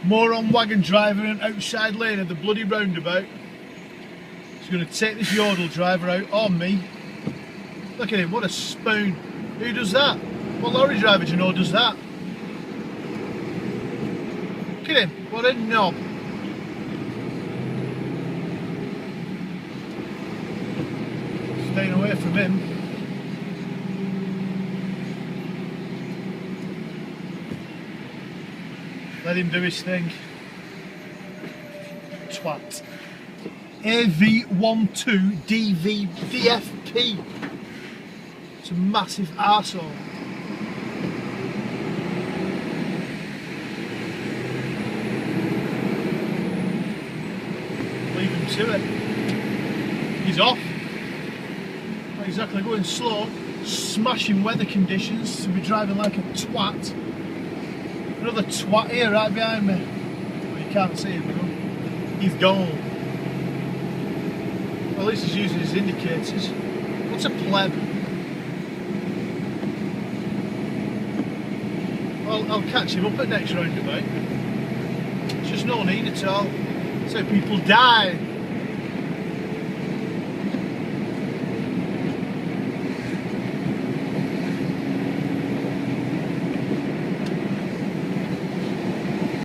Moron wagon driver in an outside lane of the bloody roundabout. He's going to take this yodel driver out on me. Look at him, what a spoon. Who does that? What lorry driver do you know does that? Look at him, what a knob. Staying away from him. Let him do his thing. Twat. AV12DVDFP. It's a massive arsehole. Leave him to it. He's off. Not exactly going slow. Smashing weather conditions to be driving like a twat. Another twat here right behind me. Well, you can't see him though. He's gone. Well, at least he's using his indicators. What's a pleb? Well, I'll catch him up at next roundabout. There's just no need at all. That's how people die.